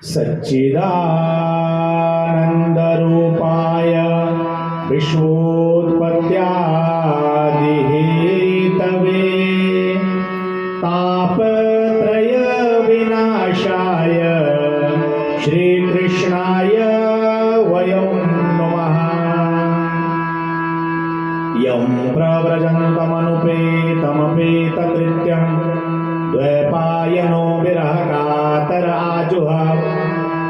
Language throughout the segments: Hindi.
सच्चिदानन्दरूपाय विश्वोत्पत्त्यादिहेतवे तापत्रयविनाशाय श्रीकृष्णाय वयं नमः। यं प्रव्रजन्तमनुपेतमपेतकृत्यं द्वैपायनो विरहकातर आजुहाव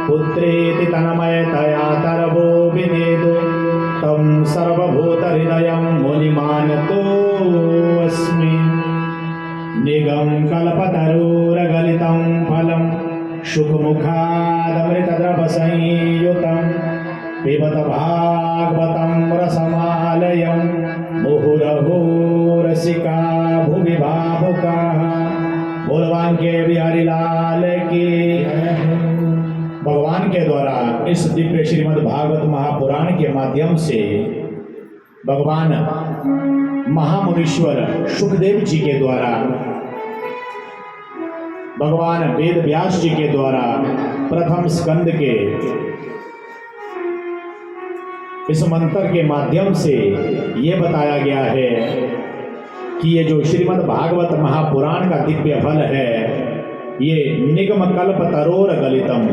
पुत्रेति तन्मयतया तरवो विनेदु तं सर्वभूतहृदयं मुनिमानतोऽस्मि। निगम कल्पतरुरगलितं फलं शुकमुखादमृतद्रवसंयुतं पिबत भागवतं रसमालयं मुहुरहो रसिका भुवि भावुकाः। बोलवान के बिहारी लाल की। भगवान के द्वारा इस दिव्य श्रीमद् भागवत महापुराण के माध्यम से भगवान महामुनीश्वर सुखदेव जी के द्वारा, भगवान वेद व्यास जी के द्वारा प्रथम स्कंद के इस मंत्र के माध्यम से ये बताया गया है कि ये जो श्रीमद् भागवत महापुराण का दिव्य फल है, ये निगम कल्प तरोर गलितम,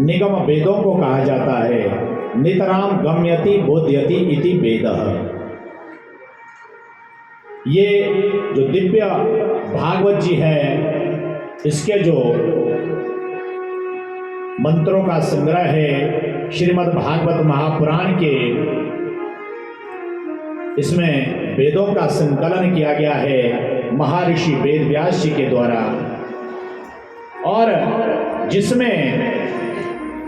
निगम वेदों को कहा जाता है। नितराम गम्यति बोध्यति इति वेदः। ये जो दिव्य भागवत जी है, इसके जो मंत्रों का संग्रह है श्रीमद् भागवत महापुराण के, इसमें वेदों का संकलन किया गया है महर्षि वेद व्यास जी के द्वारा, और जिसमें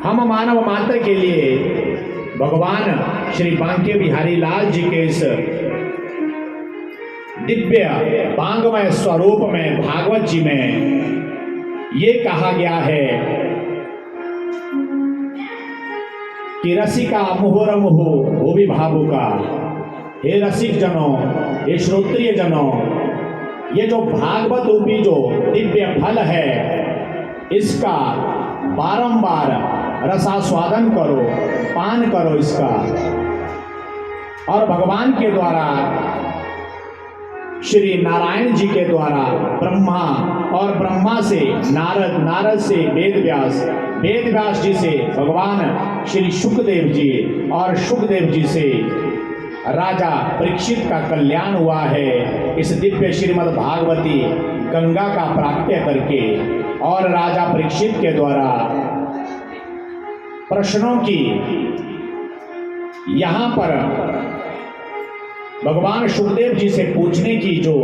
हम मानव मात्र के लिए भगवान श्री बांके बिहारी लाल जी के इस दिव्य वांगमय स्वरूप में भागवत जी में ये कहा गया है कि रसिका मुहुर मुहु भुवि भावुका। हे रसिक जनों, हे श्रोत्रिय जनों, ये जो भागवत रूपी जो दिव्य फल है, इसका बारंबार रसास्वादन करो, पान करो इसका। और भगवान के द्वारा श्री नारायण जी के द्वारा ब्रह्मा, और ब्रह्मा से नारद, नारद से वेद व्यास जी से भगवान श्री सुखदेव जी, और सुखदेव जी से राजा परीक्षित का कल्याण हुआ है इस दिव्य श्रीमद् भागवती गंगा का प्राप्य करके। और राजा परीक्षित के द्वारा प्रश्नों की यहाँ पर भगवान सुखदेव जी से पूछने की जो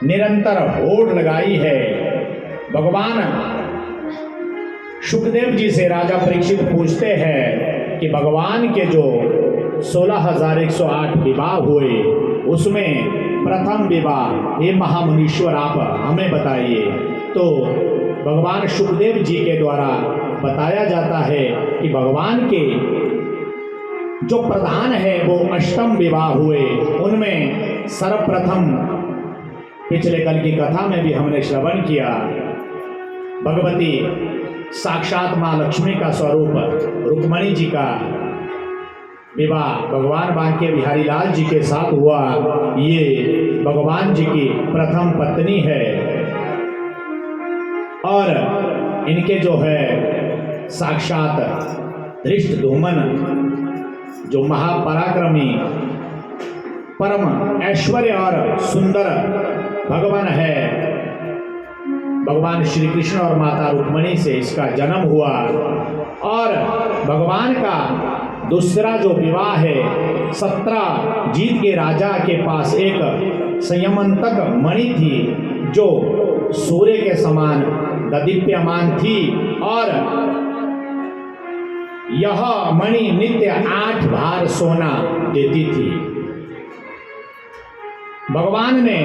निरंतर होड़ लगाई है, भगवान सुखदेव जी से राजा परीक्षित पूछते हैं कि भगवान के जो 16,108 विवाह हुए, उसमें प्रथम विवाह ये महामुनीश्वर आप हमें बताइए। तो भगवान सुखदेव जी के द्वारा बताया जाता है कि भगवान के जो प्रधान है वो अष्टम विवाह हुए। उनमें सर्वप्रथम पिछले कल की कथा में भी हमने श्रवण किया, भगवती साक्षात माँ लक्ष्मी का स्वरूप रुक्मणी जी का विवाह भगवान बांके बिहारी लाल जी के साथ हुआ। ये भगवान जी की प्रथम पत्नी है, और इनके जो है साक्षात धृष्टद्युम्न जो महापराक्रमी परम ऐश्वर्य और सुंदर भगवान है, भगवान श्री कृष्ण और माता रुक्मणी से इसका जन्म हुआ। और भगवान का दूसरा जो विवाह है, 17 जीत के राजा के पास एक संयमंतक मणि थी जो सूर्य के समान ददीप्यमान थी, और यह मणि नित्य 8 भार सोना देती थी। भगवान ने